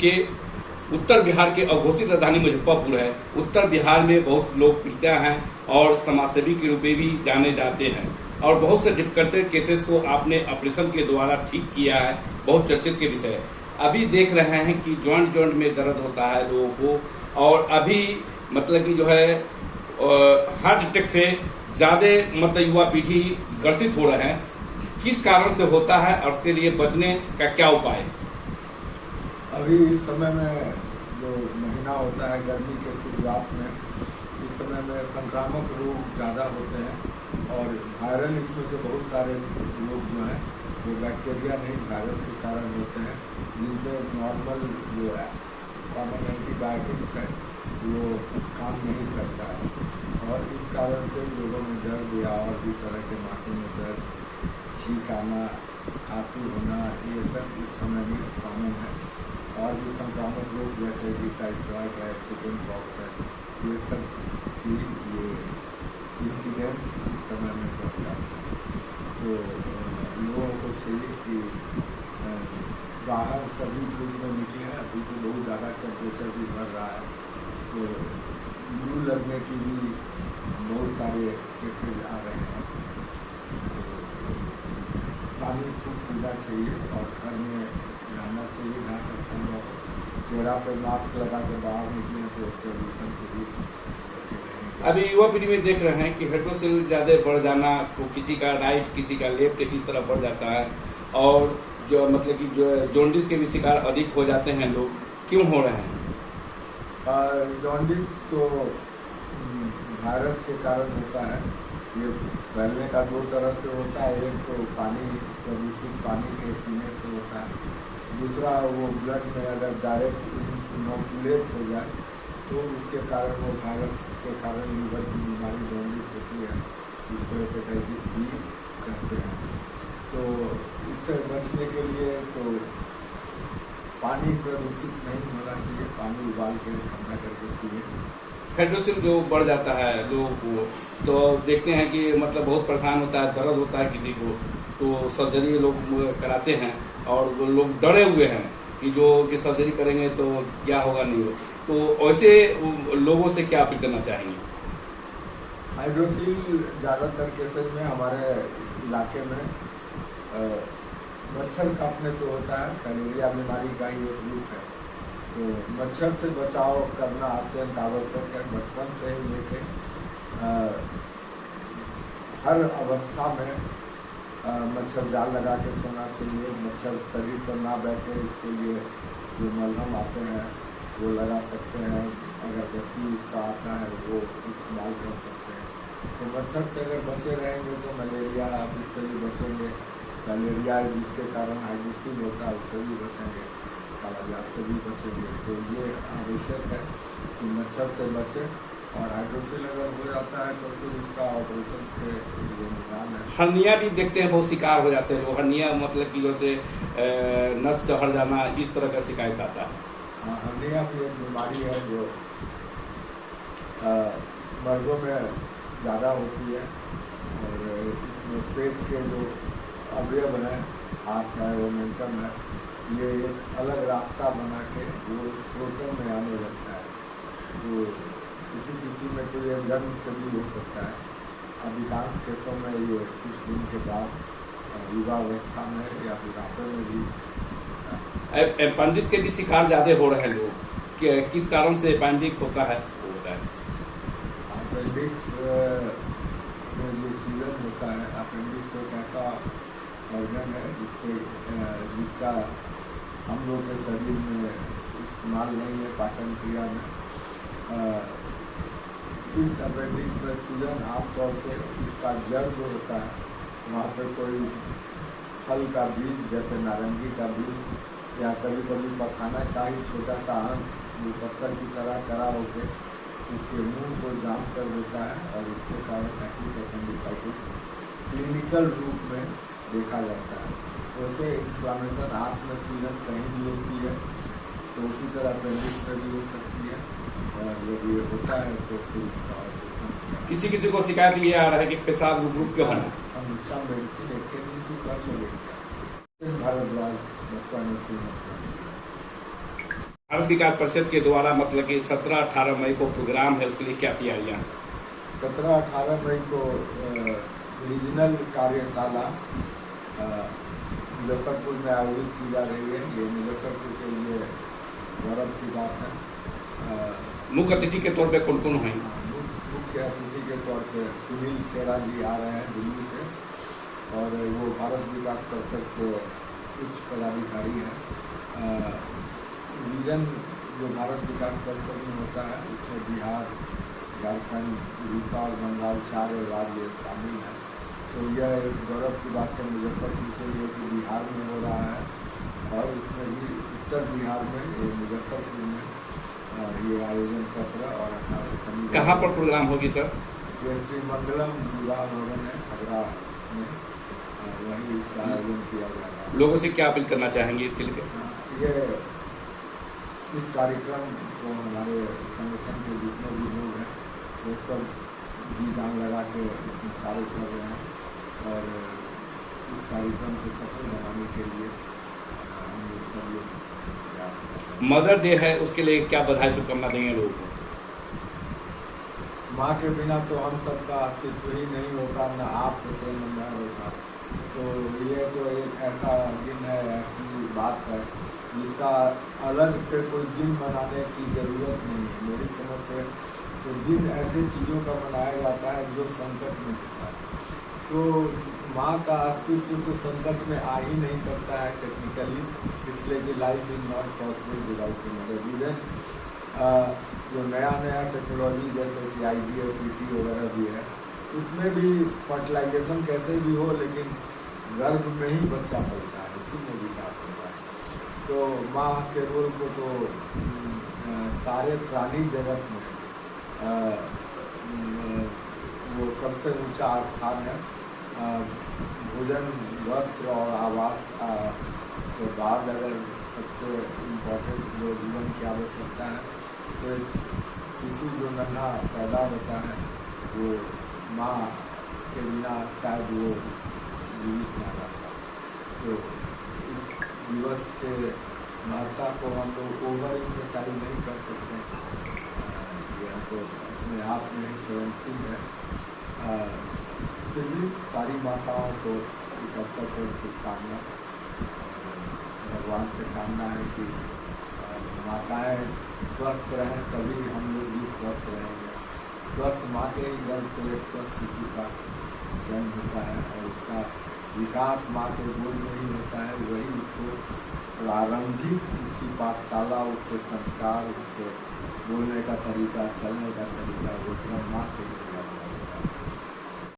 के उत्तर बिहार के अघोषित राजधानी मुजफ्फरपुर है। उत्तर बिहार में बहुत लोकप्रियता हैं और समाजसेवी के रूप में भी जाने जाते हैं और बहुत से डिफिकल्ट केसेस को आपने ऑपरेशन के द्वारा ठीक किया है, बहुत चर्चित के विषय है। अभी देख रहे हैं कि जॉइंट में दर्द होता है लोगों को और अभी मतलब कि जो है हार्ट अटैक से ज़्यादा मतलब युवा पीढ़ी ग्रसित हो रहे हैं। किस कारण से होता है और उसके लिए बचने का क्या उपाय है? अभी इस समय में जो महीना होता है गर्मी के शुरुआत में, इस समय में संक्रामक रोग ज़्यादा होते हैं और वायरल इसमें से बहुत सारे रोग जो हैं वो बैक्टीरिया नहीं वायरस के कारण होते हैं, जिनमें नॉर्मल जो है कॉमन एंटीबायोटिक्स है वो काम नहीं करता है और इस कारण से लोगों में दर्द या और भी तरह के माथे में दर्द, छींक आना, खांसी होना, ये सब इस समय में कॉमन है। और भी संक्रामक रोग जैसे कि टाइफाइड है, चिकन पॉक्स है, ये सब की ये इंसिडेंस इस समय में बढ़ जाता है। तो लोगों को चाहिए कि बाहर कभी धूप में निकले। अभी तो बहुत ज़्यादा टेम्परेचर भी बढ़ रहा है, तो लू लगने की भी बहुत सारे केसेज आ रहे हैं। तो पानी खूब पीना चाहिए और घर में रहना चाहिए जहाँ तक संभव। चेहरा पर मास्क लगा के बाहर निकले तो प्रदूषण से भी बचे रहेंगे। अभी युवा पीढ़ी में देख रहे हैं कि हाइड्रोसिल ज़्यादा बढ़ जाना, तो किसी का राइट किसी का लेफ्ट इस तरह बढ़ जाता है और जो मतलब कि जो जॉन्डिस के भी शिकार अधिक हो जाते हैं लोग। क्यों हो रहे हैं? जॉन्डिस तो वायरस के कारण होता है। ये फैलने का दो तरह से होता है, एक तो पानी, प्रदूषित पानी के पीने से होता है, दूसरा वो ब्लड में अगर डायरेक्ट इनोकुलेट हो जाए तो उसके कारण वो वायरस के कारण लीवर की बीमारी जॉन्डिस होती है, जिसको हेपेटाइटिस बी कहते हैं। तो इससे बचने के लिए तो पानी प्रदूषित नहीं होना चाहिए, पानी उबाल के ठंडा करके पिए। हाइड्रोसिल जो बढ़ जाता है लोगों को, तो देखते हैं कि मतलब बहुत परेशान होता है, दर्द होता है किसी को, तो सर्जरी लोग कराते हैं और वो लोग डरे हुए हैं कि सर्जरी करेंगे तो क्या होगा नहीं हो। तो ऐसे लोगों से क्या अपील करना चाहेंगे? हाइड्रोसिल ज़्यादातर केसेज में हमारे इलाके में मच्छर काटने से होता है। फैलेरिया बीमारी का ही एक रूप है, तो मच्छर से बचाव करना अत्यंत आवश्यक है। बचपन से ही लेके हर अवस्था में मच्छर जाल लगा के सोना चाहिए। मच्छर शरीर पर ना बैठे इसके लिए जो मलहम आते हैं वो लगा सकते हैं, अगरबत्ती उसका आता है वो इस्तेमाल कर सकते हैं। तो मच्छर से अगर बचे रहेंगे तो मलेरिया आप इससे भी बचेंगे। मलेरिया जिसके कारण हाइड्रोसिल होता है उससे भी बचेंगे, कालाजार से भी बचेंगे। तो ये आवश्यक है कि मच्छर से बचे और हाइड्रोसिल अगर हो जाता है तो फिर इसका ऑपरेशन के जो निदान है। हर्निया भी देखते हैं बहुत शिकार हो जाते हैं लोग। हर्निया मतलब कि जैसे नस चढ़ जाना, इस तरह का शिकायत आता है। हाँ, हर्निया भी एक बीमारी है जो मर्दों में ज़्यादा होती है और इसमें पेट के जो अवयव हैं, हाथ है, ओमेंटम है, ये एक अलग रास्ता बना के वो स्क्रोटम में आने लगता है। तो किसी में तो ये जन्म से भी हो सकता है। अधिकांश केसों में ये कुछ दिन के बाद युवावस्था में या बुढ़ापे में भी। अपेंडिक्स के भी शिकार ज़्यादा हो रहे हैं लोग। किस कारण से अपेंडिक्स होता है वो बताएं। अपेंडिक्स में जो सूजन होता है, अपेंडिक्स एक ऐसा ऑर्गन है जिसका हम लोग के शरीर में इस्तेमाल नहीं है पाचन क्रिया में। इस अपेंडिक्स में सूजन आमतौर से इसका जड़ जो होता है वहाँ पर कोई फल का बीज जैसे नारंगी का बीज या कभी कभी मखाना का ही छोटा सा अंश जो पत्थर की तरह कड़ा होकर इसके मुंह को जाम कर देता है और इसके कारण एक्यूट अपेंडिसाइटिस क्लिनिकल रूप में देखा जाता है। वैसे इन्फ्लामेशन हाथ में सूजन कहीं भी होती है तो उसी तरह अपेंडिक्स में भी हो सकती है और जब ये होता है तो फिर इसका ऑपरेशन। किसी को शिकायत ये आ रहा है कि पेशाब रुक क्यों है? समीक्षा मेडिसिन एक कर लगेगा। भारद्वाज बचपन से भारत विकास परिषद के द्वारा मतलब कि 17-18 मई को प्रोग्राम है, उसके लिए क्या तैयारियां? 17-18 मई को रीजनल कार्यशाला मुजफ्फरपुर में आयोजित की जा रही है। ये मुजफ्फरपुर के लिए गौरव की बात है। मुख्य अतिथि के तौर पे कौन कौन हैं? मुख्य अतिथि के तौर पे सुनील खेरा जी आ रहे हैं दिल्ली से, और वो भारत विकास परिषद के उच्च पदाधिकारी हैं। रीजन जो भारत विकास परिषद में होता है उसमें बिहार, झारखंड, उड़ीसा और बंगाल 4 राज्य शामिल हैं। तो यह एक गौरव की बात है मुजफ्फरपुर के लिए कि बिहार में हो रहा है, और इसमें भी उत्तर बिहार में ये मुजफ्फरपुर में ये आयोजन 17 और 18 शनिवार। कहाँ पर प्रोग्राम होगी सर? ये श्री मंगलम विवाह भवन है खगड़ा में, वहीं इसका आयोजन किया जा रहा है। लोगों से क्या अपील करना चाहेंगे इसके लिए? ये इस कार्यक्रम को हमारे संगठन के जितने भी लोग हैं वो सब जी जान लगा के इसमें कार्य कर रहे हैं, और इस कार्यक्रम को सफल बनाने के लिए हम लोग सब लोग प्रयास कर रहे हैं। मदर डे है, उसके लिए क्या बधाई शुभकामना देंगे लोगों को? माँ के बिना तो हम सबका अस्तित्व ही नहीं होता, न आप होते न मैं होता। तो ये तो एक ऐसा दिन है, ऐसी बात है जिसका अलग से कोई दिन मनाने की ज़रूरत नहीं है। मेरी समझ से तो दिन ऐसे चीज़ों का मनाया जाता है जो संकट में होता है। तो माँ का अस्तित्व तो संकट में आ ही नहीं सकता है टेक्निकली, इसलिए कि life is not possible without mother. Even जो नया टेक्नोलॉजी जैसे कि IVF, ET वगैरह भी है, उसमें भी फर्टिलाइजेशन कैसे भी हो लेकिन गर्भ में ही बच्चा पलता है, उसी में विकास होता है। तो माँ के रोल को तो सारे प्राणी जगत में वो सबसे ऊंचा स्थान है। भोजन, वस्त्र और आवास के बाद अगर सबसे इम्पोर्टेंट जो जीवन की आवश्यकता है तो एक शिशु जो नन्हा पैदा होता है वो माँ के बिना शायद वो जीवित ना रहता। तो इस दिवस के महत्ता को हम लोग ओवर इम्फेसाइज नहीं कर सकते। यह तो अपने आप में स्वयंसिद्ध है। फिर भी सारी माताओं को इस अवसर पर शुभकामना। भगवान से कामना है कि माताएं स्वस्थ रहें, तभी हम लोग भी स्वस्थ रहेंगे। स्वस्थ माँ के ही गर्भ से एक स्वस्थ शिशु का जन्म होता है, और उसका विकास माँ के गोद में ही होता है। वही उसको प्रारंभिक उसकी पाठशाला, उसके संस्कार, उसके बोलने का तरीका, चलने का तरीका वो सब माँ से